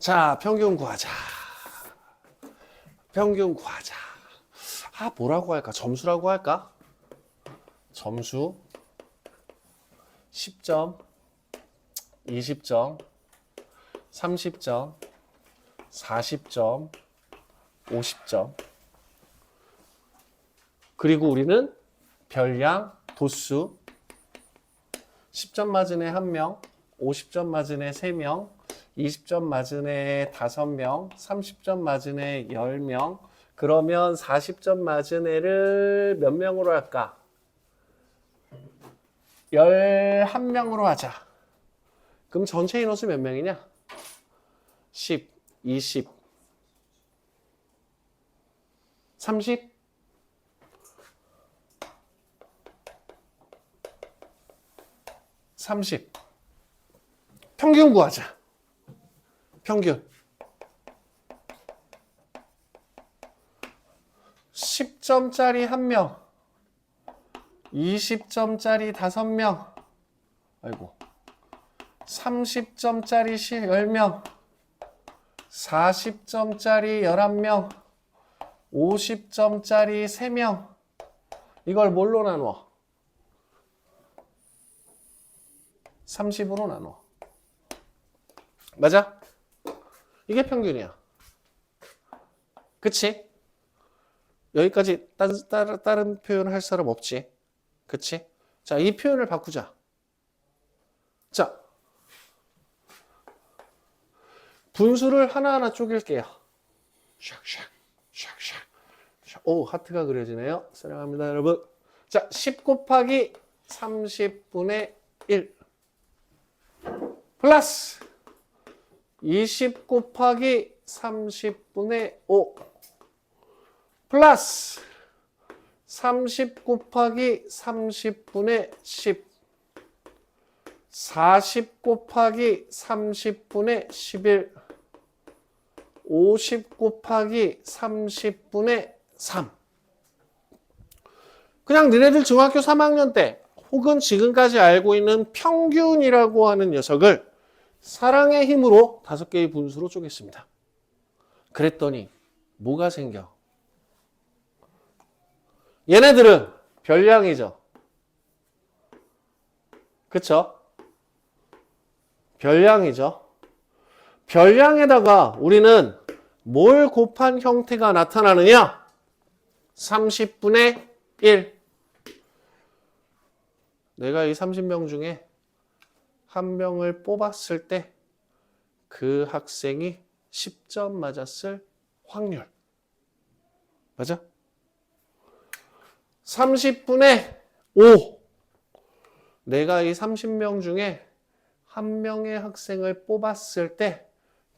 자, 평균 구하자. 평균 구하자. 뭐라고 할까? 점수라고 할까? 점수 10점, 20점, 30점, 40점, 50점. 그리고 우리는 별량, 도수 10점 맞은 애 1명, 50점 맞은 애 3명, 20점 맞은 애 5명, 30점 맞은 애 10명. 그러면 40점 맞은 애를 몇 명으로 할까? 11명으로 하자. 그럼 전체 인원수 몇 명이냐? 10, 20, 30? 30. 평균 구하자. 평균. 10점짜리 1명. 20점짜리 5명. 아이고. 30점짜리 10명. 40점짜리 11명. 50점짜리 3명. 이걸 뭘로 나누어? 30으로 나누어. 맞아? 이게 평균이야. 그치? 여기까지 다른 표현을 할 사람 없지? 그치? 자, 이 표현을 바꾸자. 자, 분수를 하나하나 쪼갤게요. 샥샥. 오, 하트가 그려지네요. 사랑합니다, 여러분. 자, 10 곱하기 30분의 1 플러스 20 곱하기 30분의 5 플러스 30 곱하기 30분의 10 40 곱하기 30분의 11 50 곱하기 30분의 3 그냥 너네들 중학교 3학년 때 혹은 지금까지 알고 있는 평균이라고 하는 녀석을 사랑의 힘으로 5개의 분수로 쪼갰습니다. 그랬더니 뭐가 생겨? 얘네들은 별량이죠. 그쵸? 별량이죠. 별량에다가 우리는 뭘 곱한 형태가 나타나느냐? 30분의 1. 내가 이 30명 중에 한 명을 뽑았을 때 그 학생이 10점 맞았을 확률. 맞아? 30분의 5. 내가 이 30명 중에 한 명의 학생을 뽑았을 때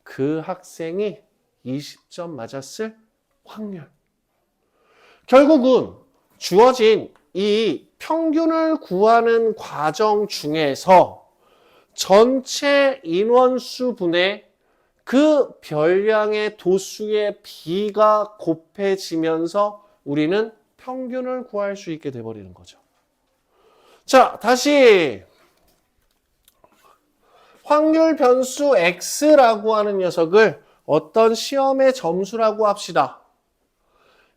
그 학생이 20점 맞았을 확률. 결국은 주어진 이 평균을 구하는 과정 중에서 전체 인원수 분의 그 별량의 도수의 비가 곱해지면서 우리는 평균을 구할 수 있게 돼버리는 거죠. 자, 다시 확률 변수 x라고 하는 녀석을 어떤 시험의 점수라고 합시다.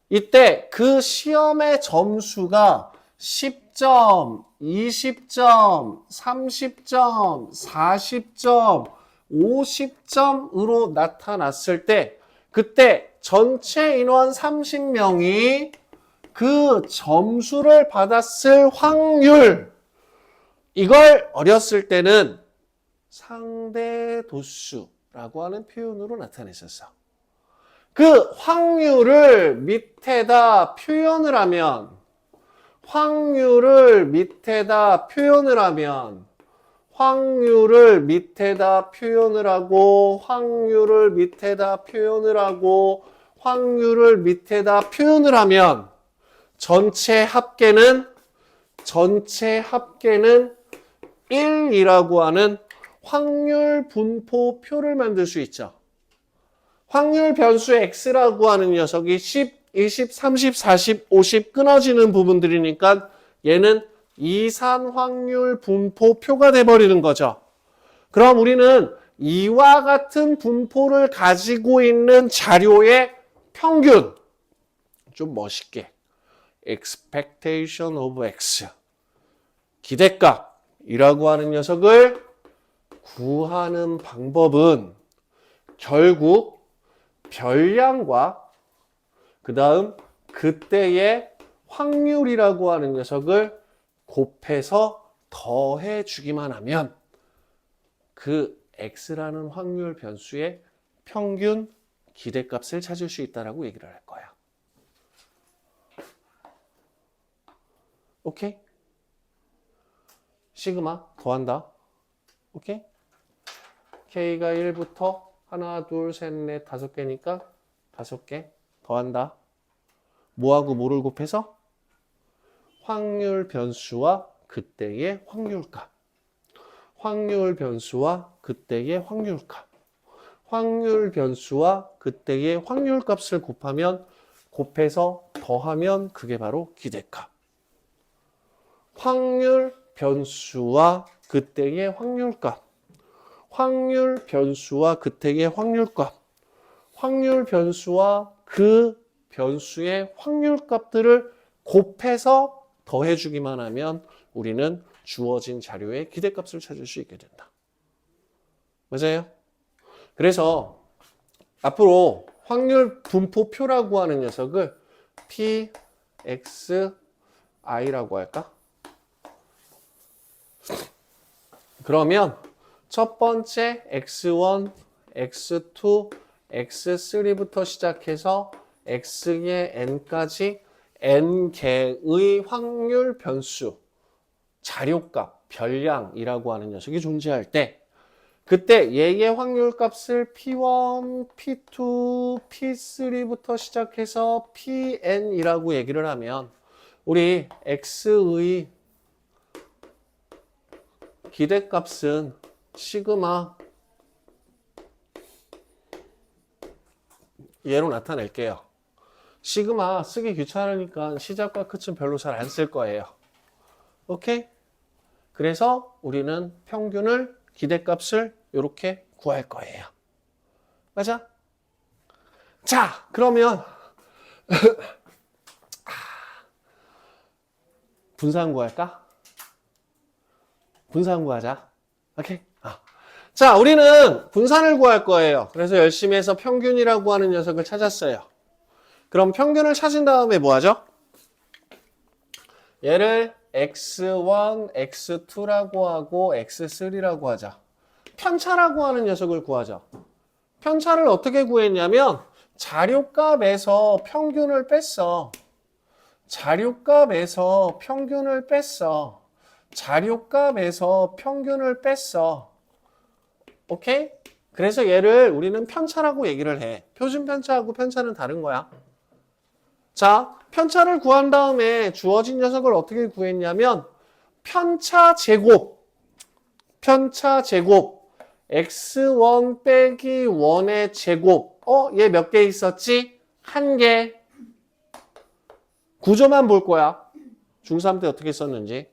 이때 그 시험의 점수가 10점, 20점, 30점, 40점, 50점으로 나타났을 때 그때 전체 인원 30명이 그 점수를 받았을 확률, 이걸 어렸을 때는 상대 도수라고 하는 표현으로 나타냈었어. 그 확률을 밑에다 표현을 하면 확률을 밑에다 표현을 하면 확률을 밑에다 표현을 하고 확률을 밑에다 표현을 하고 확률을 밑에다 표현을 하면 전체 합계는 1이라고 하는 확률 분포표를 만들 수 있죠. 확률 변수 x라고 하는 녀석이 10, 20, 30, 40, 50 끊어지는 부분들이니까 얘는 이산 확률 분포표가 돼버리는 거죠. 그럼 우리는 이와 같은 분포를 가지고 있는 자료의 평균. 좀 멋있게. expectation of x. 기대값이라고 하는 녀석을 구하는 방법은 결국 별량과 그 다음 그때의 확률이라고 하는 녀석을 곱해서 더해 주기만 하면 그 x라는 확률 변수의 평균 기대값을 찾을 수 있다라고 얘기를 할 거야. 오케이? 시그마 더한다. 오케이? k가 1부터 하나, 둘, 셋, 넷, 5개니까 5개 더한다. 뭐하고 뭐를 곱해서? 확률 변수와 그때의 확률값. 확률 변수와 그때의 확률값. 확률 변수와 그때의 확률값을 곱해서 더하면 그게 바로 기대값. 확률 변수와 그때의 확률값. 확률 변수와 그때의 확률값. 확률 변수와 그 변수의 확률값들을 곱해서 더해주기만 하면 우리는 주어진 자료의 기대값을 찾을 수 있게 된다. 맞아요? 그래서 앞으로 확률 분포표라고 하는 녀석을 PXI라고 할까? 그러면 첫 번째 X1, X2, X3부터 시작해서 X의 N까지 N개의 확률 변수, 자료값, 별량이라고 하는 녀석이 존재할 때 그때 얘의 확률값을 P1, P2, P3부터 시작해서 PN이라고 얘기를 하면 우리 X의 기대값은 시그마 얘로 나타낼게요. 시그마 쓰기 귀찮으니까 시작과 끝은 별로 잘 안 쓸 거예요. 오케이? 그래서 우리는 평균을 기대값을 이렇게 구할 거예요. 맞아? 자, 그러면 분산 구할까? 분산 구하자. 오케이? 자, 우리는 분산을 구할 거예요. 그래서 열심히 해서 평균이라고 하는 녀석을 찾았어요. 그럼 평균을 찾은 다음에 뭐 하죠? 얘를 x1, x2라고 하고 x3라고 하자. 편차라고 하는 녀석을 구하자. 편차를 어떻게 구했냐면 자료값에서 평균을 뺐어. 자료값에서 평균을 뺐어. 자료값에서 평균을 뺐어. 오케이? 그래서 얘를 우리는 편차라고 얘기를 해. 표준 편차하고 편차는 다른 거야. 자, 편차를 구한 다음에 주어진 녀석을 어떻게 구했냐면 편차 제곱 x1 빼기 1의 제곱 얘 몇 개 있었지? 1개. 구조만 볼 거야. 중3 때 어떻게 썼는지.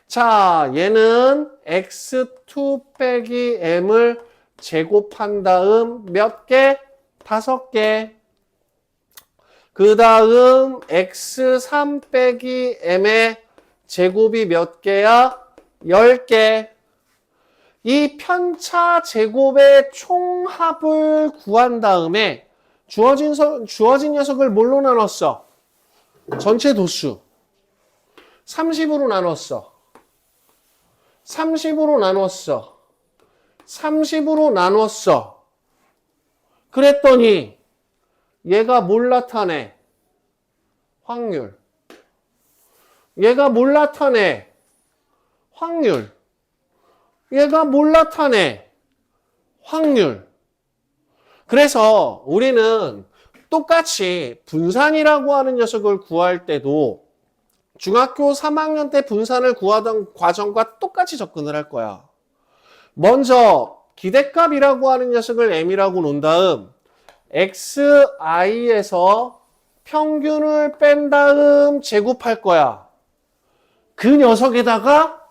자, 얘는 x2 빼기 m을 제곱한 다음 몇 개? 5개. 그 다음 x3 빼기 m의 제곱이 몇 개야? 10개. 이 편차 제곱의 총합을 구한 다음에 주어진 녀석을 뭘로 나눴어? 전체 도수. 30으로 나눴어. 30으로 나눴어. 30으로 나눴어. 그랬더니 얘가 뭘 나타내? 확률. 얘가 뭘 나타내? 확률. 얘가 뭘 나타내? 확률. 그래서 우리는 똑같이 분산이라고 하는 녀석을 구할 때도 중학교 3학년 때 분산을 구하던 과정과 똑같이 접근을 할 거야. 먼저 기대값이라고 하는 녀석을 m이라고 놓은 다음 xi에서 평균을 뺀 다음 제곱할 거야. 그 녀석에다가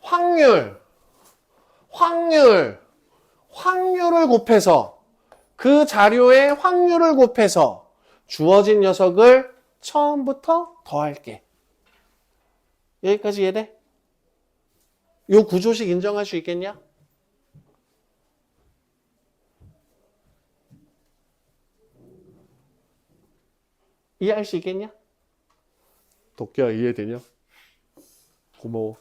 확률 확률을 곱해서 그 자료의 확률을 곱해서 주어진 녀석을 처음부터 더할게. 여기까지 이해돼? 요 구조식 인정할 수 있겠냐? 이해할 수 있겠냐? 도쿄야 이해되냐? 고마워.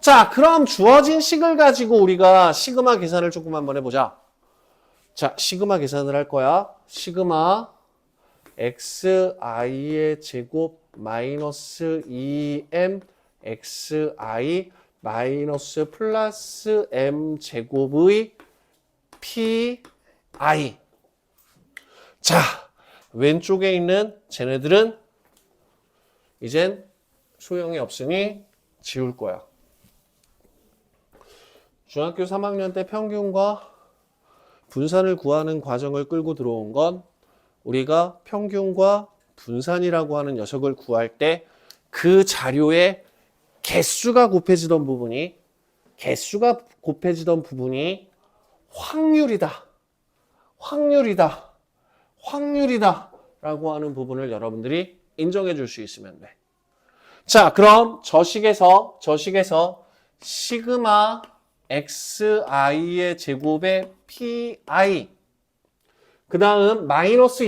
자, 그럼 주어진 식을 가지고 우리가 시그마 계산을 조금 한번 해보자. 자, 시그마 계산을 할 거야. 시그마 xi의 제곱 마이너스 2m xi 마이너스 플러스 m 제곱의 pi. 자, 왼쪽에 있는 쟤네들은 이젠 소용이 없으니 지울 거야. 중학교 3학년 때 평균과 분산을 구하는 과정을 끌고 들어온 건 우리가 평균과 분산이라고 하는 녀석을 구할 때 그 자료의 개수가 곱해지던 부분이 확률이다 라고 하는 부분을 여러분들이 인정해 줄 수 있으면 돼. 자, 그럼 저식에서 시그마 xi의 제곱의 pi 그 다음 마이너스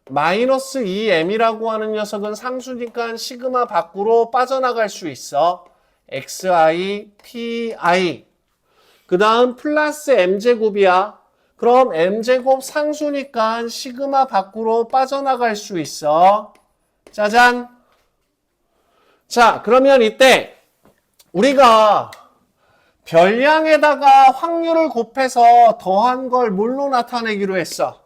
2m이라고 하는 녀석은 상수니까 시그마 밖으로 빠져나갈 수 있어. xi, pi 그 다음 플러스 m제곱이야. 그럼 m제곱 상수니까 시그마 밖으로 빠져나갈 수 있어. 짜잔. 자, 그러면 이때 우리가 별량에다가 확률을 곱해서 더한 걸 뭘로 나타내기로 했어?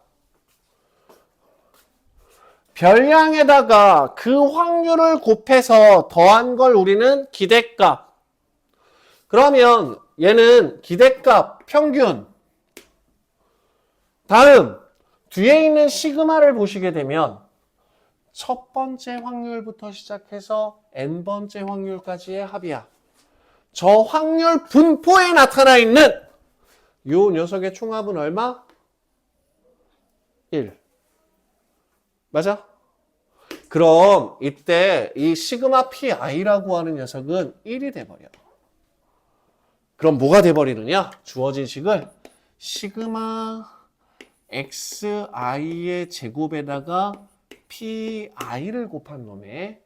별량에다가 그 확률을 곱해서 더한 걸 우리는 기대값. 그러면 얘는 기대값 평균. 다음 뒤에 있는 시그마를 보시게 되면 첫 번째 확률부터 시작해서 n번째 확률까지의 합이야. 저 확률 분포에 나타나 있는 요 녀석의 총합은 얼마? 1. 맞아? 그럼 이때 이 시그마 pi라고 하는 녀석은 1이 돼버려. 그럼 뭐가 돼버리느냐? 주어진 식을 시그마 xi의 제곱에다가 pi를 곱한 놈에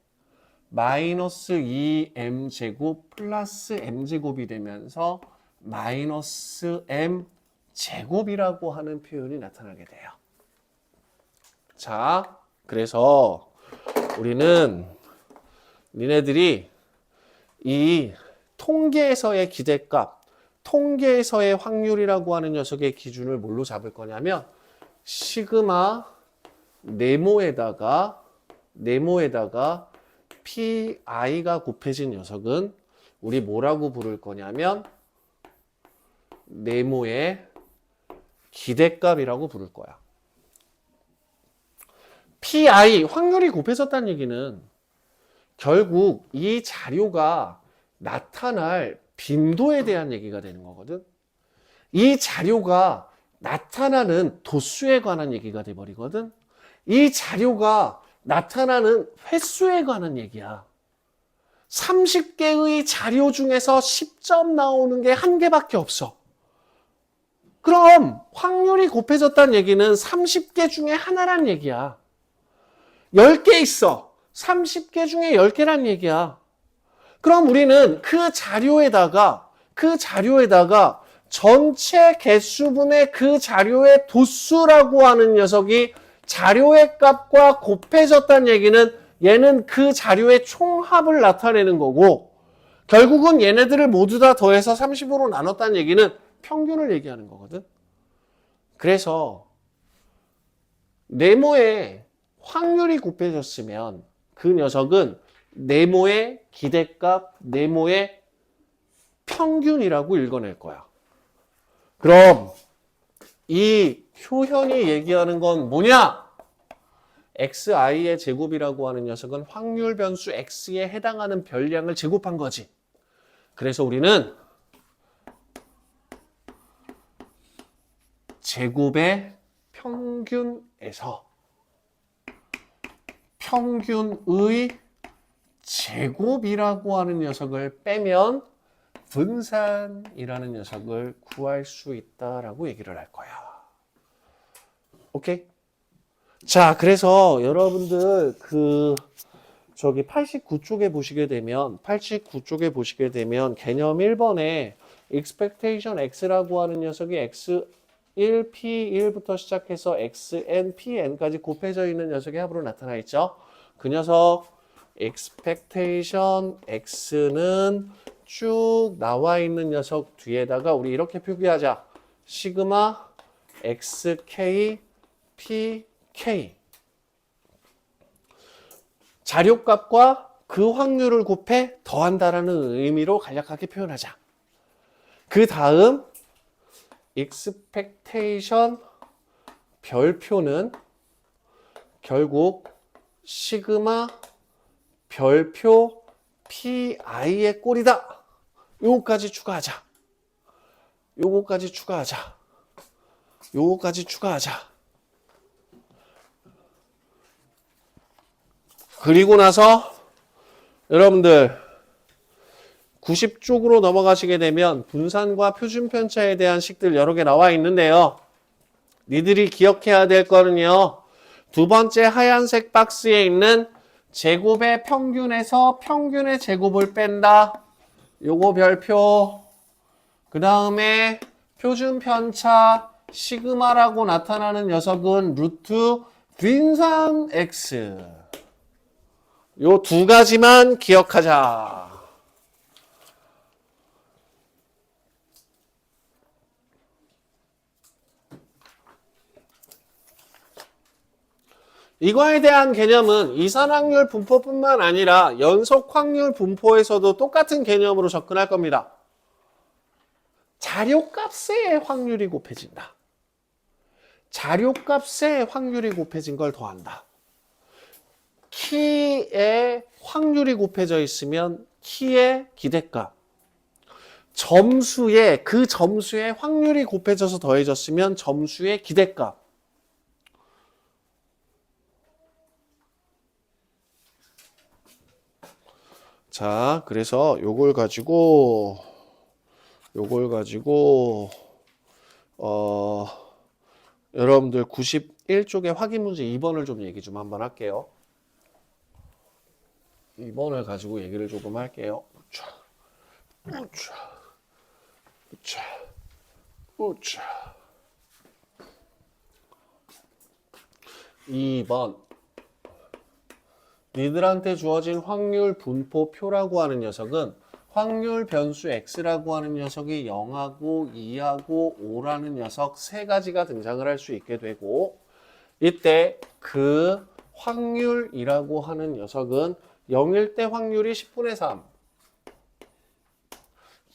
마이너스 2m제곱 플러스 m제곱이 되면서 마이너스 m제곱이라고 하는 표현이 나타나게 돼요. 자, 그래서 우리는 니네들이 이 통계에서의 기대값, 통계에서의 확률이라고 하는 녀석의 기준을 뭘로 잡을 거냐면 시그마 네모에다가 pi가 곱해진 녀석은 우리 뭐라고 부를 거냐면 네모의 기대값이라고 부를 거야. pi, 확률이 곱해졌다는 얘기는 결국 이 자료가 나타날 빈도에 대한 얘기가 되는 거거든. 이 자료가 나타나는 도수에 관한 얘기가 돼버리거든. 이 자료가 나타나는 횟수에 관한 얘기야. 30개의 자료 중에서 10점 나오는 게 한 개밖에 없어. 그럼 확률이 곱해졌다는 얘기는 30개 중에 하나란 얘기야. 10개 있어. 30개 중에 10개란 얘기야. 그럼 우리는 그 자료에다가 전체 개수분의 그 자료의 도수라고 하는 녀석이 자료의 값과 곱해졌다는 얘기는 얘는 그 자료의 총합을 나타내는 거고 결국은 얘네들을 모두 다 더해서 30으로 나눴다는 얘기는 평균을 얘기하는 거거든. 그래서 네모에 확률이 곱해졌으면 그 녀석은 네모의 기대값, 네모의 평균이라고 읽어낼 거야. 그럼 이 표현이 얘기하는 건 뭐냐? xi의 제곱이라고 하는 녀석은 확률 변수 x에 해당하는 별량을 제곱한 거지. 그래서 우리는 제곱의 평균에서 평균의 제곱이라고 하는 녀석을 빼면 분산이라는 녀석을 구할 수 있다라고 얘기를 할 거야. 오케이? 자, 그래서 여러분들 저기 89쪽에 보시게 되면 개념 1번에 expectation x라고 하는 녀석이 x1, p1부터 시작해서 xn, pn까지 곱해져 있는 녀석의 합으로 나타나 있죠. 그 녀석 expectation x는 쭉 나와 있는 녀석 뒤에다가 우리 이렇게 표기하자. 시그마 xk pk 자료값과 그 확률을 곱해 더한다라는 의미로 간략하게 표현하자. 그 다음 expectation 별표는 결국 시그마 별표 pi의 꼴이다. 요거까지 추가하자. 그리고 나서 여러분들 90쪽으로 넘어가시게 되면 분산과 표준편차에 대한 식들 여러 개 나와 있는데요. 니들이 기억해야 될 거는요. 두 번째 하얀색 박스에 있는 제곱의 평균에서 평균의 제곱을 뺀다. 요거 별표. 그 다음에 표준편차 시그마라고 나타나는 녀석은 루트 빈산 x. 요 두 가지만 기억하자. 이거에 대한 개념은 이산확률 분포뿐만 아니라 연속확률 분포에서도 똑같은 개념으로 접근할 겁니다. 자료값의 확률이 곱해진다. 자료값의 확률이 곱해진 걸 더한다. 키의 확률이 곱해져 있으면 키의 기대값. 그 점수의 확률이 곱해져서 더해졌으면 점수의 기대값. 자, 그래서 요걸 가지고 여러분들 91쪽의 확인 문제 2번을 좀 얘기 좀 한번 할게요. 2번을 가지고 얘기를 조금 할게요. 우차. 2번. 니들한테 주어진 확률 분포표라고 하는 녀석은 확률 변수 x라고 하는 녀석이 0하고 2하고 5라는 녀석 세 가지가 등장을 할 수 있게 되고, 이때 그 확률이라고 하는 녀석은 0일 때 확률이 10분의 3,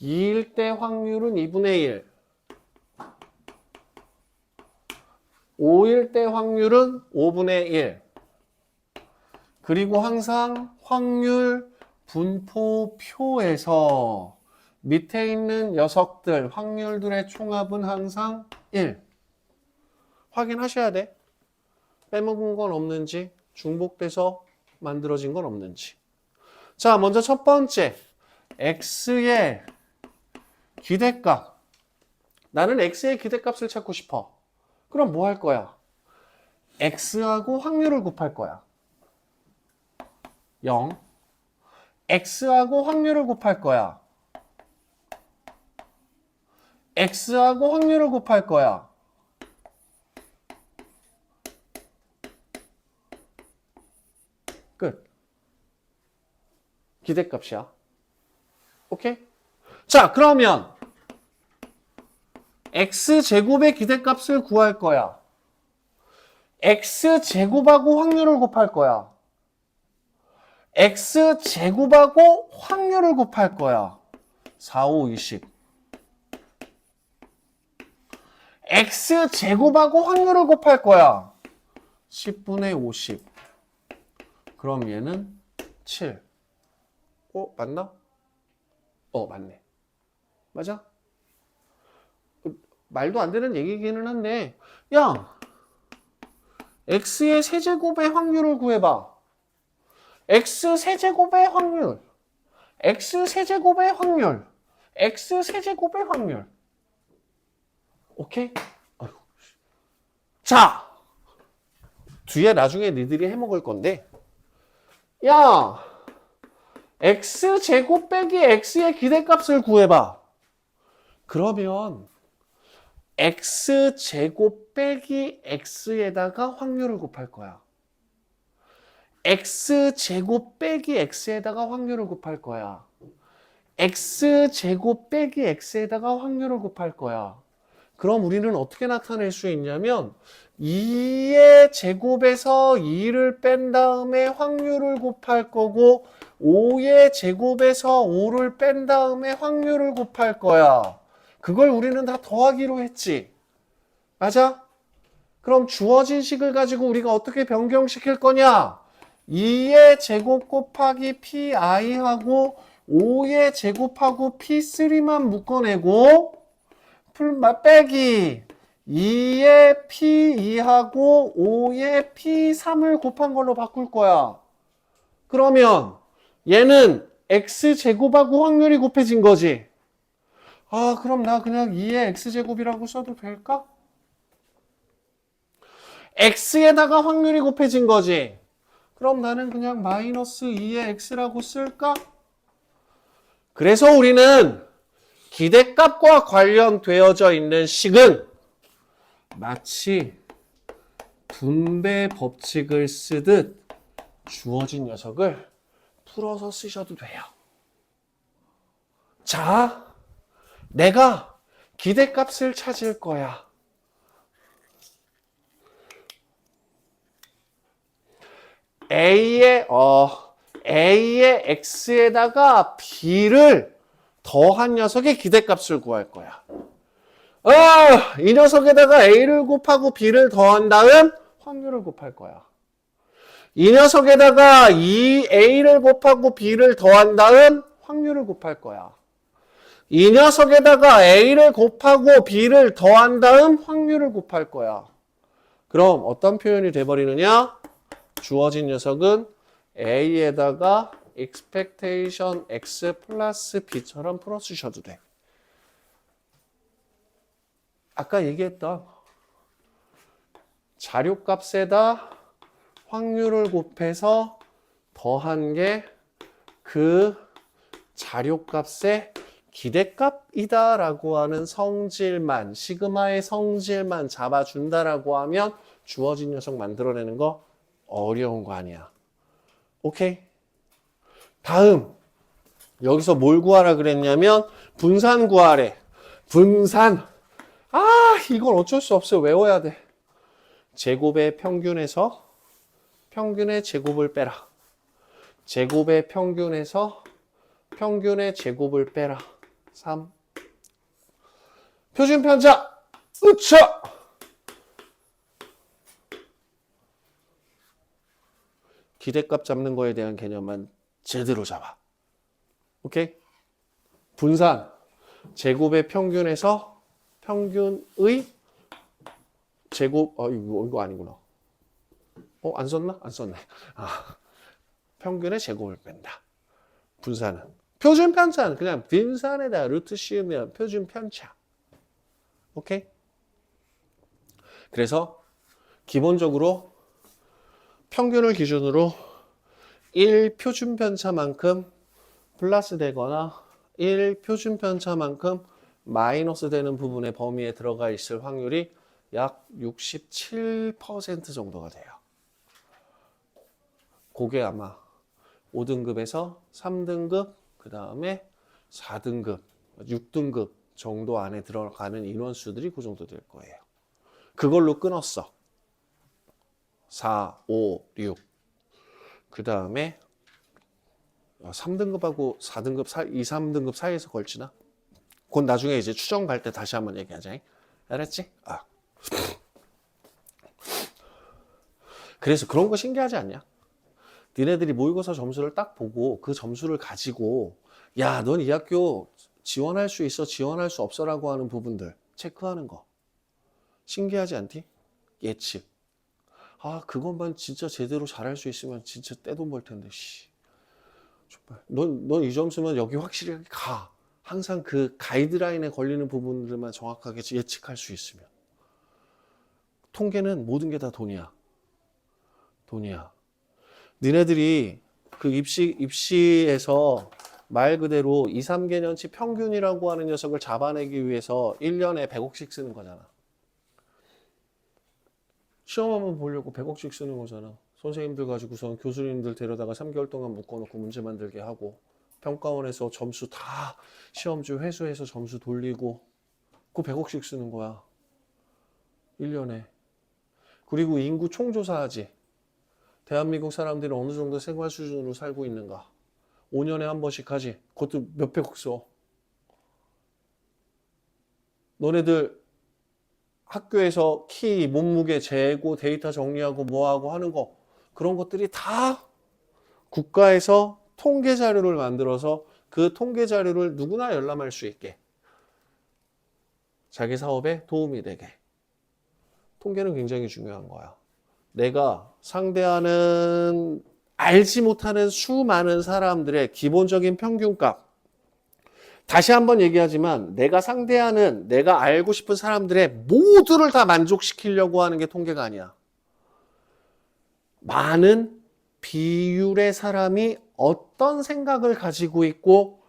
2일 때 확률은 2분의 1, 5일 때 확률은 5분의 1, 그리고 항상 확률 분포표에서 밑에 있는 녀석들, 확률들의 총합은 항상 1. 확인하셔야 돼. 빼먹은 건 없는지, 중복돼서 만들어진 건 없는지. 자, 먼저 첫 번째. x의 기대값. 나는 x의 기대값을 찾고 싶어. 그럼 뭐 할 거야? x하고 확률을 곱할 거야. 0. x하고 확률을 곱할 거야. x하고 확률을 곱할 거야. 끝. 기대값이야. 오케이? 자, 그러면 x제곱의 기대값을 구할 거야. x제곱하고 확률을 곱할 거야. x제곱하고 확률을 곱할 거야. 4, 5, 20. x제곱하고 확률을 곱할 거야. 10분의 50. 그럼 얘는 7. 맞나? 맞네. 맞아? 말도 안 되는 얘기기는 한데, 야, x의 세제곱의 확률을 구해봐. x 세제곱의 확률, x 세제곱의 확률, x 세제곱의 확률. 오케이? 아이고. 자, 뒤에 나중에 니들이 해먹을 건데, 야, x제곱 빼기 x의 기대값을 구해봐. 그러면 x제곱 빼기 x에다가 확률을 곱할 거야. x제곱 빼기 x에다가 확률을 곱할 거야. x제곱 빼기 x에다가 확률을 곱할 거야. 그럼 우리는 어떻게 나타낼 수 있냐면 2의 제곱에서 2를 뺀 다음에 확률을 곱할 거고 5의 제곱에서 5를 뺀 다음에 확률을 곱할 거야. 그걸 우리는 다 더하기로 했지. 맞아? 그럼 주어진 식을 가지고 우리가 어떻게 변경시킬 거냐? 2의 제곱 곱하기 pi하고 5의 제곱하고 p3만 묶어내고 빼기 2의 p2하고 5의 p3을 곱한 걸로 바꿀 거야. 그러면 얘는 x제곱하고 확률이 곱해진 거지. 아, 그럼 나 그냥 2의 x제곱이라고 써도 될까? x에다가 확률이 곱해진 거지. 그럼 나는 그냥 마이너스 2의 x라고 쓸까? 그래서 우리는 기대값과 관련되어져 있는 식은 마치 분배 법칙을 쓰듯 주어진 녀석을 풀어서 쓰셔도 돼요. 자, 내가 기대값을 찾을 거야. A의 X에다가 B를 더한 녀석의 기대값을 구할 거야. 이 녀석에다가 A를 곱하고 B를 더한 다음 확률을 곱할 거야. 이 녀석에다가 A를 곱하고 B를 더한 다음 확률을 곱할 거야. 이 녀석에다가 A를 곱하고 B를 더한 다음 확률을 곱할 거야. 그럼 어떤 표현이 돼버리느냐? 주어진 녀석은 A에다가 expectation X 플러스 B처럼 풀어주셔도 돼. 아까 얘기했던 자료값에다 확률을 곱해서 더한 게 그 자료값의 기대값이다라고 하는 성질만, 시그마의 성질만 잡아준다라고 하면 주어진 녀석 만들어내는 거 어려운 거 아니야. 오케이? 다음, 여기서 뭘 구하라 그랬냐면 분산 구하래. 분산. 이건 어쩔 수 없어. 외워야 돼. 제곱의 평균에서 평균의 제곱을 빼라. 제곱의 평균에서 평균의 제곱을 빼라. 3. 표준 편차. 으차! 기대값 잡는 거에 대한 개념만 제대로 잡아. 오케이? 분산. 제곱의 평균에서 평균의 제곱, 이거 아니구나. 안 썼나? 안 썼네. 평균의 제곱을 뺀다. 분산은. 표준 편차는 그냥 분산에다 루트 씌우면 표준 편차. 오케이? 그래서 기본적으로 평균을 기준으로 1 표준 편차만큼 플러스 되거나 1 표준 편차만큼 마이너스 되는 부분의 범위에 들어가 있을 확률이 약 67% 정도가 돼요. 그게 아마 5등급에서 3등급, 그 다음에 4등급, 6등급 정도 안에 들어가는 인원수들이 그 정도 될 거예요. 그걸로 끊었어. 4, 5, 6. 그 다음에 3등급하고 4등급, 2, 3등급 사이에서 걸치나? 그건 나중에 이제 추정 갈 때 다시 한번 얘기하자. 알았지? 그래서 그런 거 신기하지 않냐? 니네들이 모의고사 점수를 딱 보고 그 점수를 가지고 야, 넌 이 학교 지원할 수 있어, 지원할 수 없어라고 하는 부분들. 체크하는 거. 신기하지 않디? 예측. 아, 그것만 진짜 제대로 잘할 수 있으면 진짜 떼돈 벌 텐데, 씨. 정말. 넌 이 점수면 여기 확실히 가. 항상 그 가이드라인에 걸리는 부분들만 정확하게 예측할 수 있으면. 통계는 모든 게 다 돈이야. 돈이야. 니네들이 그 입시에서 말 그대로 2, 3개년치 평균이라고 하는 녀석을 잡아내기 위해서 1년에 100억씩 쓰는 거잖아. 시험 한번 보려고 100억씩 쓰는 거잖아. 선생님들 가지고선 교수님들 데려다가 3개월 동안 묶어놓고 문제 만들게 하고 평가원에서 점수 다 시험지 회수해서 점수 돌리고 그 100억씩 쓰는 거야. 1년에. 그리고 인구 총조사하지. 대한민국 사람들이 어느 정도 생활 수준으로 살고 있는가. 5년에 한 번씩 하지. 그것도 몇백억 써. 너네들 학교에서 키, 몸무게 재고 데이터 정리하고 뭐하고 하는 거 그런 것들이 다 국가에서 통계 자료를 만들어서 그 통계 자료를 누구나 열람할 수 있게 자기 사업에 도움이 되게. 통계는 굉장히 중요한 거야. 내가 상대하는 알지 못하는 수많은 사람들의 기본적인 평균값. 다시 한번 얘기하지만 내가 상대하는 내가 알고 싶은 사람들의 모두를 다 만족시키려고 하는 게 통계가 아니야. 많은 비율의 사람이 어떤 생각을 가지고 있고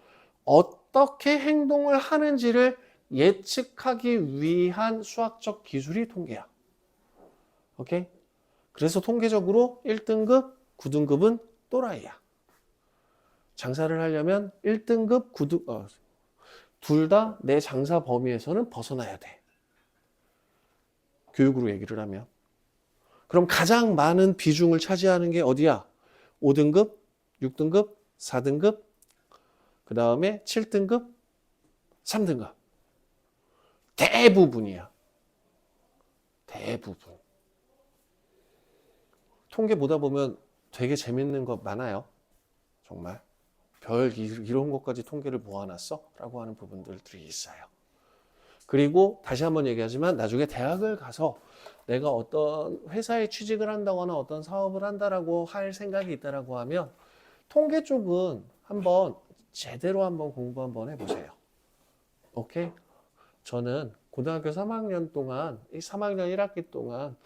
어떻게 행동을 하는지를 예측하기 위한 수학적 기술이 통계야. 오케이? 그래서 통계적으로 1등급, 9등급은 또라이야. 장사를 하려면 1등급, 9등급, 둘 다 내 장사 범위에서는 벗어나야 돼. 교육으로 얘기를 하면. 그럼 가장 많은 비중을 차지하는 게 어디야? 5등급, 6등급, 4등급, 그 다음에 7등급, 3등급. 대부분이야. 대부분. 통계 보다 보면 되게 재밌는 거 많아요. 정말. 이런 것까지 통계를 모아놨어? 라고 하는 부분들이 있어요. 그리고 다시 한번 얘기하지만 나중에 대학을 가서 내가 어떤 회사에 취직을 한다거나 어떤 사업을 한다라고 할 생각이 있다라고 하면 통계 쪽은 한번 제대로 한번 공부 한번 해보세요. 오케이? 저는 고등학교 3학년 동안, 이 3학년 1학기 동안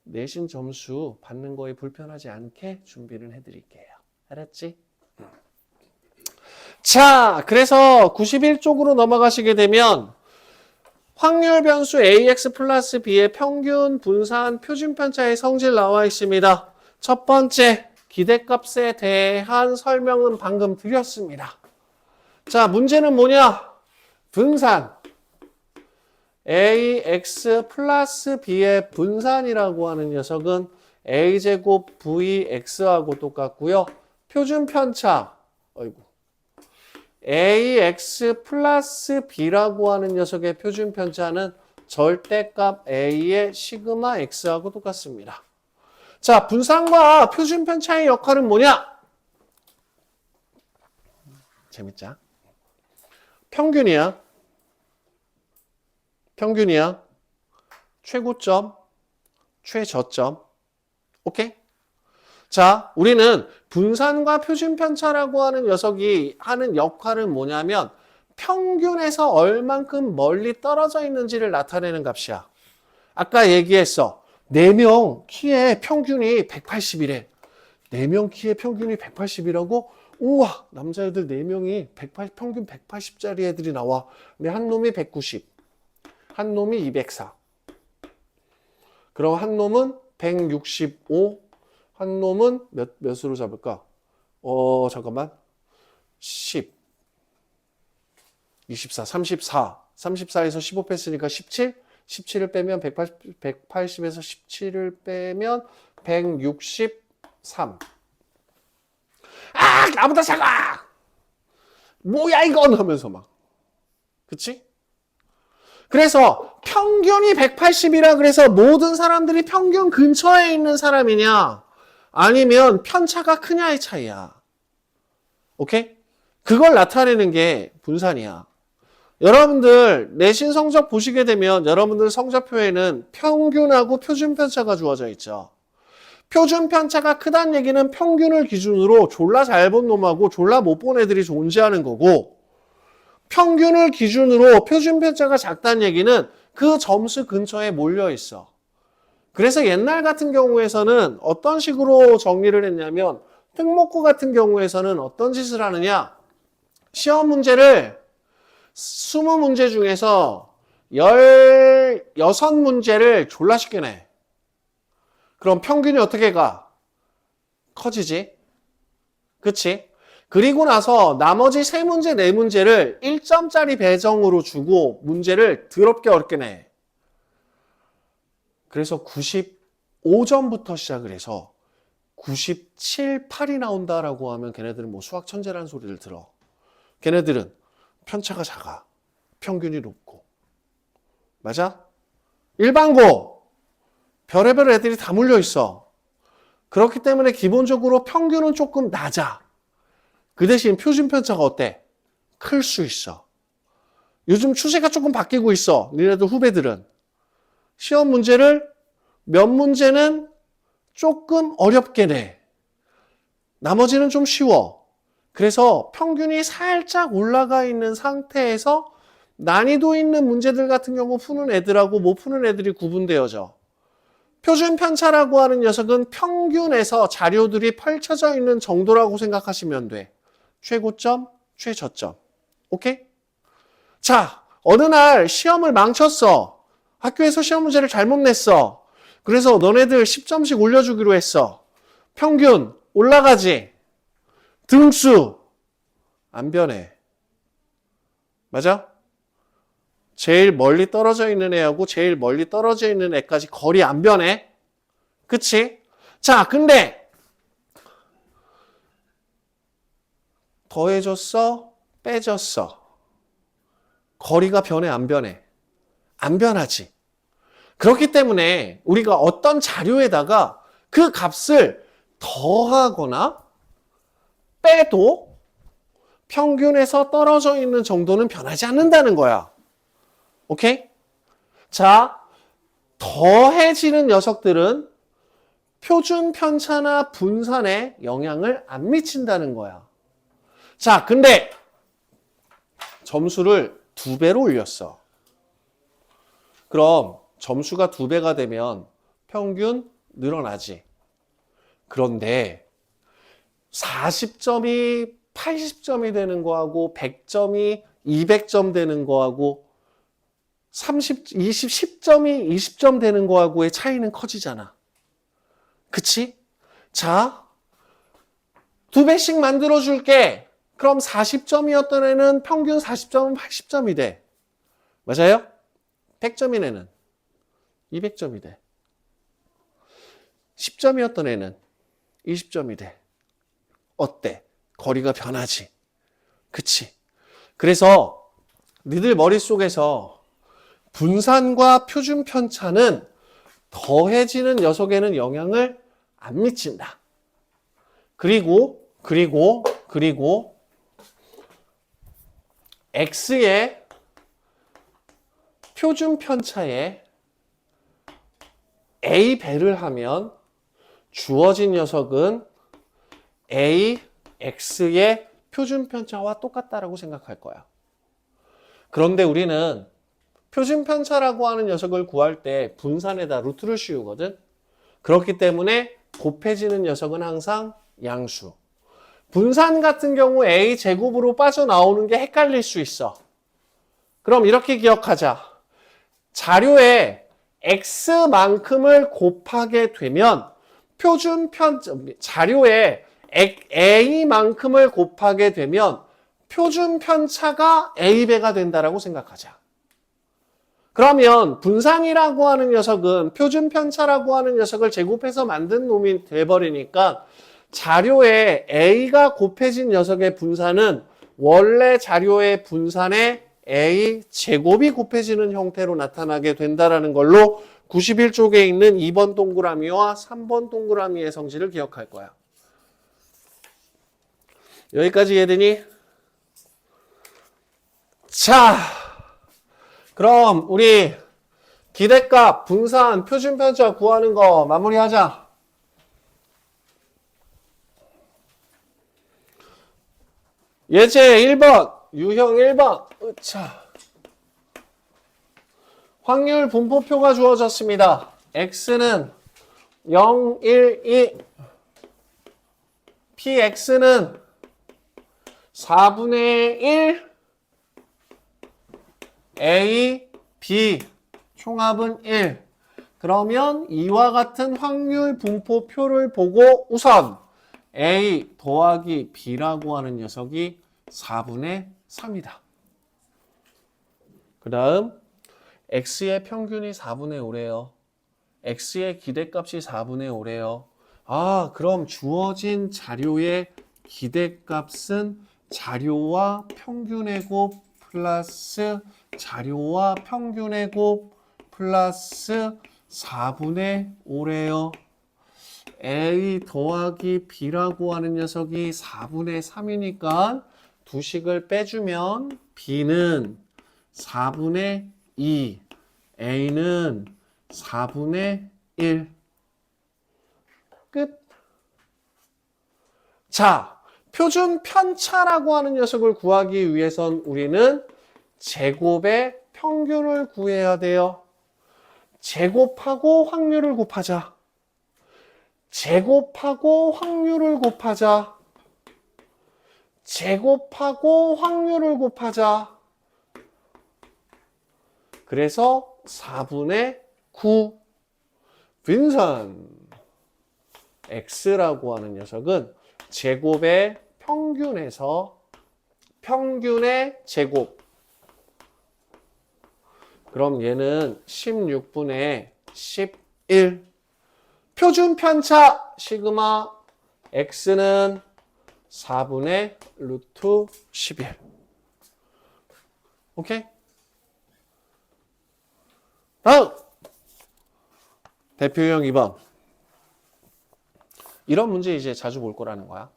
내신 점수 받는 거에 불편하지 않게 준비를 해드릴게요. 알았지? 자, 그래서 91쪽으로 넘어가시게 되면 확률 변수 AX 플러스 B의 평균 분산 표준 편차의 성질 나와 있습니다. 첫 번째, 기대값에 대한 설명은 방금 드렸습니다. 자, 문제는 뭐냐? 분산. AX 플러스 B의 분산이라고 하는 녀석은 A제곱 VX하고 똑같고요. 표준 편차. 어이구. AX 플러스 B라고 하는 녀석의 표준 편차는 절대값 A의 시그마 X하고 똑같습니다. 자, 분산과 표준 편차의 역할은 뭐냐? 재밌자? 평균이야. 평균이야. 최고점, 최저점. 오케이? 자, 우리는 분산과 표준 편차라고 하는 녀석이 하는 역할은 뭐냐면 평균에서 얼만큼 멀리 떨어져 있는지를 나타내는 값이야. 아까 얘기했어. 4명 키의 평균이 180이래. 4명 키의 평균이 180이라고? 우와, 남자애들 4명이 평균 180짜리 애들이 나와. 근데 한 놈이 190, 한 놈이 204. 그럼 한 놈은 165, 한 놈은 몇으로 잡을까? 잠깐만. 10, 24, 34. 34에서 15 뺐으니까 17? 17을 빼면 180에서 17을 빼면 163. 아, 나보다 작아! 뭐야, 이건! 하면서 막. 그치? 그래서 평균이 180이라 그래서 모든 사람들이 평균 근처에 있는 사람이냐? 아니면 편차가 크냐의 차이야. 오케이? 그걸 나타내는 게 분산이야. 여러분들 내신 성적 보시게 되면 여러분들 성적표에는 평균하고 표준편차가 주어져 있죠. 표준편차가 크다는 얘기는 평균을 기준으로 졸라 잘 본 놈하고 졸라 못 본 애들이 존재하는 거고, 평균을 기준으로 표준편차가 작다는 얘기는 그 점수 근처에 몰려 있어. 그래서 옛날 같은 경우에서는 어떤 식으로 정리를 했냐면, 특목고 같은 경우에서는 어떤 짓을 하느냐, 시험 문제를 20문제 중에서 16문제를 졸라 쉽게 내. 그럼 평균이 어떻게 가? 커지지? 그치? 그리고 나서 나머지 3문제, 4문제를 1점짜리 배정으로 주고 문제를 더럽게 어렵게 내. 그래서 95점부터 시작을 해서 97, 8이 나온다라고 하면 걔네들은 뭐 수학 천재라는 소리를 들어. 걔네들은 편차가 작아. 평균이 높고. 맞아? 일반고. 별의별 애들이 다 몰려 있어. 그렇기 때문에 기본적으로 평균은 조금 낮아. 그 대신 표준 편차가 어때? 클 수 있어. 요즘 추세가 조금 바뀌고 있어. 니네들 후배들은. 시험 문제를 몇 문제는 조금 어렵게 내. 나머지는 좀 쉬워. 그래서 평균이 살짝 올라가 있는 상태에서 난이도 있는 문제들 같은 경우 푸는 애들하고 못 푸는 애들이 구분되어져. 표준 편차라고 하는 녀석은 평균에서 자료들이 펼쳐져 있는 정도라고 생각하시면 돼. 최고점, 최저점. 오케이? 자, 어느 날 시험을 망쳤어. 학교에서 시험 문제를 잘못 냈어. 그래서 너네들 10점씩 올려주기로 했어. 평균 올라가지. 등수 안 변해. 맞아? 제일 멀리 떨어져 있는 애하고 제일 멀리 떨어져 있는 애까지 거리 안 변해. 그치? 자, 근데 더해졌어? 빼졌어? 거리가 변해? 안 변해? 안 변하지. 그렇기 때문에 우리가 어떤 자료에다가 그 값을 더하거나 빼도 평균에서 떨어져 있는 정도는 변하지 않는다는 거야. 오케이? 자, 더해지는 녀석들은 표준 편차나 분산에 영향을 안 미친다는 거야. 자, 근데 점수를 2배로 올렸어. 그럼 점수가 2배가 되면 평균 늘어나지. 그런데 40점이 80점이 되는 거하고 100점이 200점 되는 거하고 10점이 20점 되는 거하고의 차이는 커지잖아. 그치? 자, 2배씩 만들어줄게. 그럼 40점이었던 애는 평균 40점은 80점이 돼. 맞아요? 100점인 애는 200점이 돼. 10점이었던 애는 20점이 돼. 어때? 거리가 변하지. 그치? 그래서 니들 머릿속에서 분산과 표준 편차는 더해지는 녀석에는 영향을 안 미친다. 그리고 X의 표준 편차에 A 배를 하면 주어진 녀석은 A, X의 표준 편차와 똑같다라고 생각할 거야. 그런데 우리는 표준 편차라고 하는 녀석을 구할 때 분산에다 루트를 씌우거든. 그렇기 때문에 곱해지는 녀석은 항상 양수. 분산 같은 경우 A 제곱으로 빠져나오는 게 헷갈릴 수 있어. 그럼 이렇게 기억하자. 자료에 X만큼을 곱하게 되면 표준 편차, 자료에 A만큼을 곱하게 되면 표준 편차가 A배가 된다라고 생각하자. 그러면 분산이라고 하는 녀석은 표준 편차라고 하는 녀석을 제곱해서 만든 놈이 돼버리니까 자료에 A가 곱해진 녀석의 분산은 원래 자료의 분산에 A 제곱이 곱해지는 형태로 나타나게 된다는 걸로 91쪽에 있는 2번 동그라미와 3번 동그라미의 성질을 기억할 거야. 여기까지 이해되니? 자, 그럼 우리 기대값, 분산, 표준편차 구하는 거 마무리하자. 예제 1번, 유형 1번. 으차. 확률 분포표가 주어졌습니다. x는 0, 1, 2. px는 4분의 1. a, b. 총합은 1. 그러면 이와 같은 확률 분포표를 보고 우선 a 더하기 b라고 하는 녀석이 4분의 3이다. 그 다음 x의 평균이 4분의 5래요. x의 기대값이 4분의 5래요. 아, 그럼 주어진 자료의 기대값은 자료와 평균의 곱 플러스 자료와 평균의 곱 플러스 4분의 5래요. a 더하기 b라고 하는 녀석이 4분의 3이니까 두 식을 빼주면 b는 4분의 2, a는 4분의 1. 끝. 자, 표준 편차라고 하는 녀석을 구하기 위해선 우리는 제곱의 평균을 구해야 돼요. 제곱하고 확률을 곱하자. 제곱하고 확률을 곱하자. 제곱하고 확률을 곱하자. 그래서 4분의 9. 빈선 x라고 하는 녀석은 제곱의 평균에서 평균의 제곱. 그럼 얘는 16분의 11. 표준 편차 시그마 x는 4분의 루트 11. 오케이? 다음! 대표형 2번. 이런 문제 이제 자주 볼 거라는 거야.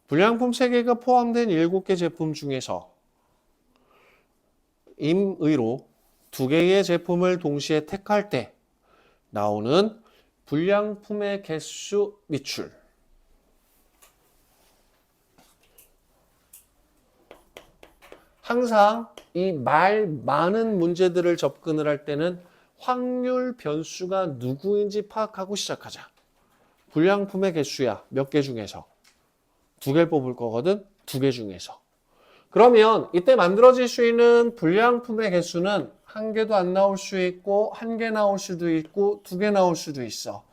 불량품 3개가 포함된 7개 제품 중에서 임의로 2개의 제품을 동시에 택할 때 나오는 불량품의 개수 밑줄. 항상 이 말 많은 문제들을 접근을 할 때는 확률 변수가 누구인지 파악하고 시작하자. 불량품의 개수야. 몇 개 중에서. 2개를 뽑을 거거든. 2개 중에서. 그러면 이때 만들어질 수 있는 불량품의 개수는 1개도 안 나올 수 있고 1개 나올 수도 있고 2개 나올 수도 있어.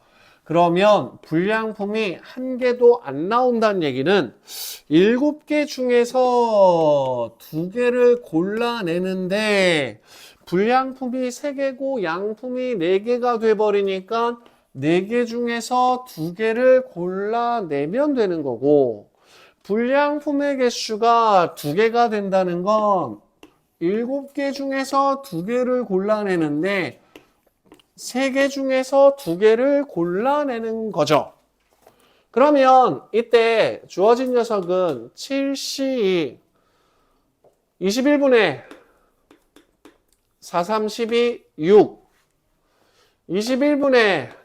그러면 불량품이 1개도 안 나온다는 얘기는 7개 중에서 2개를 골라내는데 불량품이 3개고 양품이 4개가 돼버리니까 4개 중에서 2개를 골라내면 되는 거고, 불량품의 개수가 2개가 된다는 건 7개 중에서 2개를 골라내는데 3개 중에서 2개를 골라내는 거죠. 그러면 이때 주어진 녀석은 7C 21분의 4, 3, 12, 6 21분의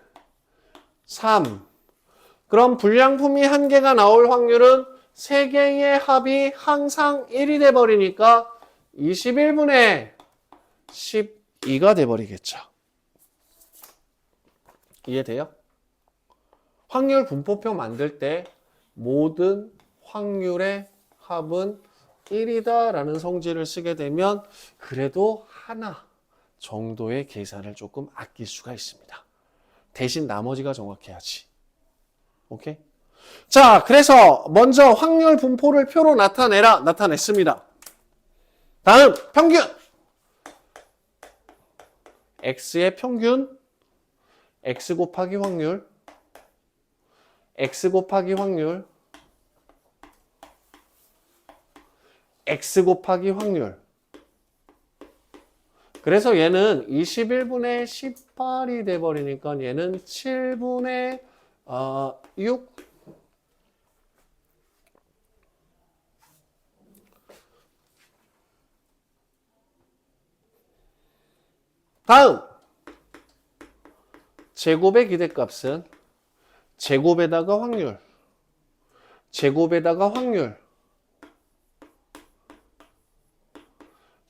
3. 그럼 불량품이 1개가 나올 확률은 3개의 합이 항상 1이 돼버리니까 21분의 12가 돼버리겠죠. 이해돼요? 확률 분포표 만들 때 모든 확률의 합은 1이다 라는 성질을 쓰게 되면 그래도 하나 정도의 계산을 조금 아낄 수가 있습니다. 대신 나머지가 정확해야지. 오케이? 자, 그래서 먼저 확률 분포를 표로 나타내라. 나타냈습니다. 다음, 평균. x의 평균, x 곱하기 확률, x 곱하기 확률, x 곱하기 확률. 그래서 얘는 21분의 18이 돼버리니까 얘는 7분의 6. 다음 제곱의 기대값은 제곱에다가 확률, 제곱에다가 확률,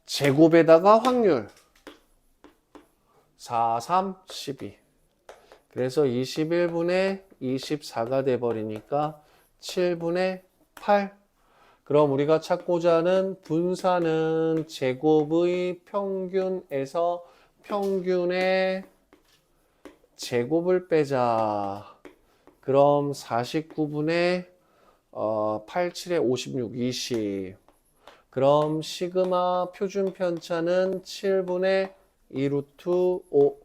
제곱에다가 확률 4, 3, 12. 그래서 21분의 24가 돼버리니까 7분의 8. 그럼 우리가 찾고자 하는 분산은 제곱의 평균에서 평균의 제곱을 빼자. 그럼 49분의 8, 7에 56, 20. 그럼 시그마 표준 편차는 7분의 2 루트 5.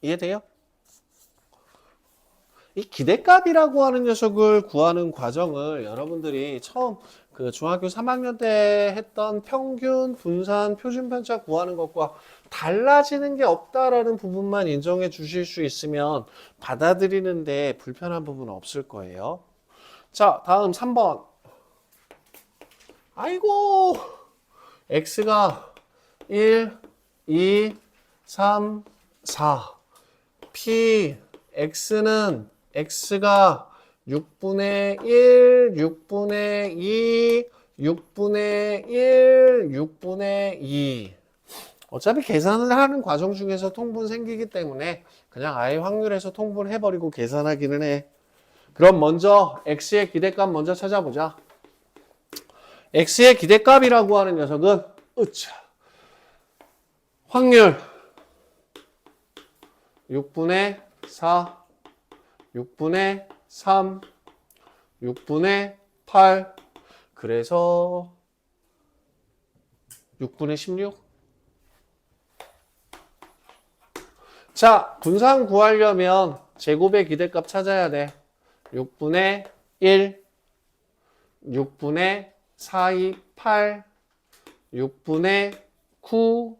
이해돼요? 이 기대값이라고 하는 녀석을 구하는 과정을 여러분들이 처음 그 중학교 3학년 때 했던 평균, 분산, 표준 편차 구하는 것과 달라지는 게 없다라는 부분만 인정해 주실 수 있으면 받아들이는데 불편한 부분은 없을 거예요. 자, 다음 3번. 아이고, x가 1, 2, 3, 4. p, x는 x가 6분의 1, 6분의 2, 6분의 1, 6분의 2. 어차피 계산을 하는 과정 중에서 통분 생기기 때문에 그냥 아예 확률에서 통분해버리고 계산하기는 해. 그럼 먼저 x의 기대값 먼저 찾아보자. x의 기대값이라고 하는 녀석은 확률 6분의 4, 6분의 3, 6분의 8. 그래서 6분의 16. 자, 분산 구하려면 제곱의 기대값 찾아야 돼. 6분의 1, 6분의 4, 2, 8, 6분의 9,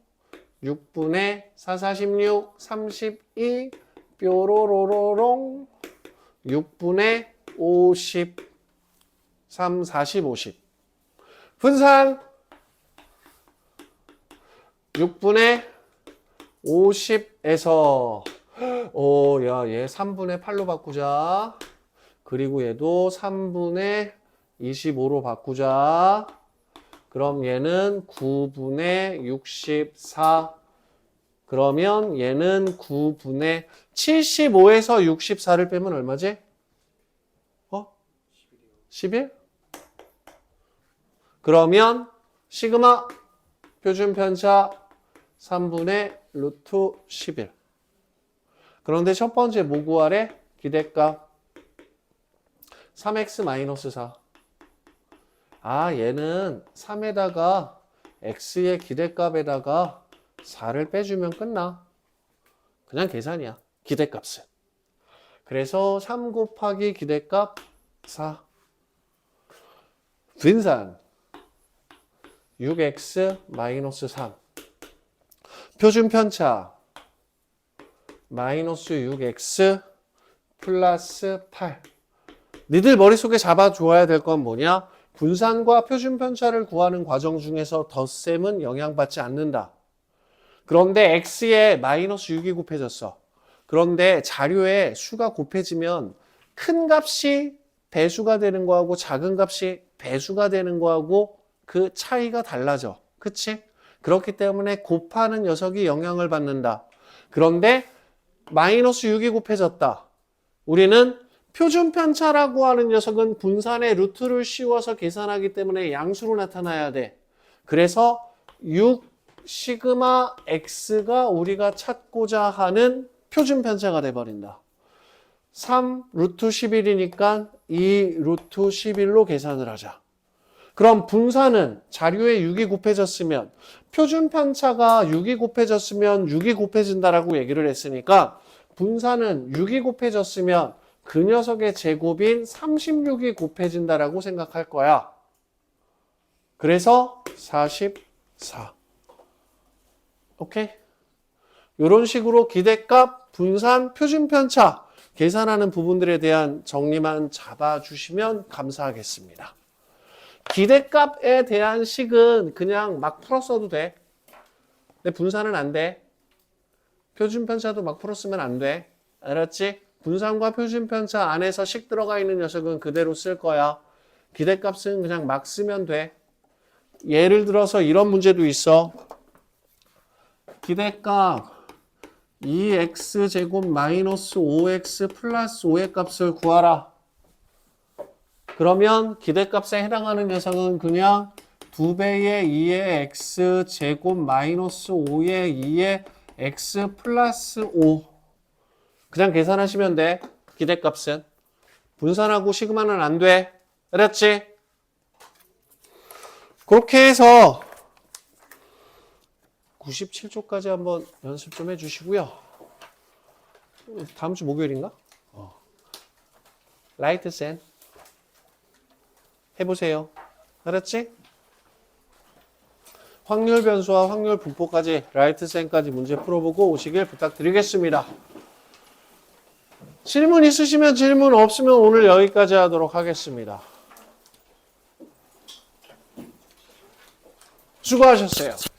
6분의 4, 46, 32, 뾰로로로롱, 6분의 50, 3, 40, 50. 분산 6분의 50에서 야, 얘 3분의 8로 바꾸자. 그리고 얘도 3분의 25로 바꾸자. 그럼 얘는 9분의 64. 그러면 얘는 9분의 75에서 64를 빼면 얼마지? 11? 그러면 시그마 표준 편차 3분의 루트 11. 그런데 첫 번째 뭐 구하래? 기대값 3x-4. 아, 얘는 3에다가 x의 기대값에다가 4를 빼주면 끝나. 그냥 계산이야. 기대값은. 그래서 3 곱하기 기대값 4. 분산 6x-3. 표준 편차 마이너스 6x 플러스 8. 니들 머릿속에 잡아줘야 될 건 뭐냐? 분산과 표준 편차를 구하는 과정 중에서 덧셈은 영향받지 않는다. 그런데 x에 마이너스 6이 곱해졌어. 그런데 자료에 수가 곱해지면 큰 값이 배수가 되는 거하고 작은 값이 배수가 되는 거하고 그 차이가 달라져. 그치? 그렇기 때문에 곱하는 녀석이 영향을 받는다. 그런데 마이너스 6이 곱해졌다. 우리는 표준 편차라고 하는 녀석은 분산의 루트를 씌워서 계산하기 때문에 양수로 나타나야 돼. 그래서 6 시그마 x가 우리가 찾고자 하는 표준 편차가 돼버린다. 3 루트 11이니까 2 루트 11로 계산을 하자. 그럼 분산은 자료에 6이 곱해졌으면 표준 편차가 6이 곱해졌으면 6이 곱해진다라고 얘기를 했으니까 분산은 6이 곱해졌으면 그 녀석의 제곱인 36이 곱해진다라고 생각할 거야. 그래서 44. 오케이? 이런 식으로 기대값, 분산, 표준 편차 계산하는 부분들에 대한 정리만 잡아주시면 감사하겠습니다. 기대값에 대한 식은 그냥 막 풀었어도 돼. 근데 분산은 안 돼. 표준편차도 막 풀었으면 안 돼. 알았지? 분산과 표준편차 안에서 식 들어가 있는 녀석은 그대로 쓸 거야. 기대값은 그냥 막 쓰면 돼. 예를 들어서 이런 문제도 있어. 기대값 2x제곱 마이너스 5x 플러스 5의 값을 구하라. 그러면 기대값에 해당하는 녀석은 그냥 2배의 2의 x제곱 마이너스 5의 2의 x 플러스 5. 그냥 계산하시면 돼. 기대값은. 분산하고 시그마는 안 돼. 알았지? 그렇게 해서 97쪽까지 한번 연습 좀 해주시고요. 다음 주 목요일인가? 라이트 센 해보세요. 알았지? 확률 변수와 확률 분포까지 라이트 센까지 문제 풀어보고 오시길 부탁드리겠습니다. 질문 있으시면 질문, 없으면 오늘 여기까지 하도록 하겠습니다. 수고하셨어요.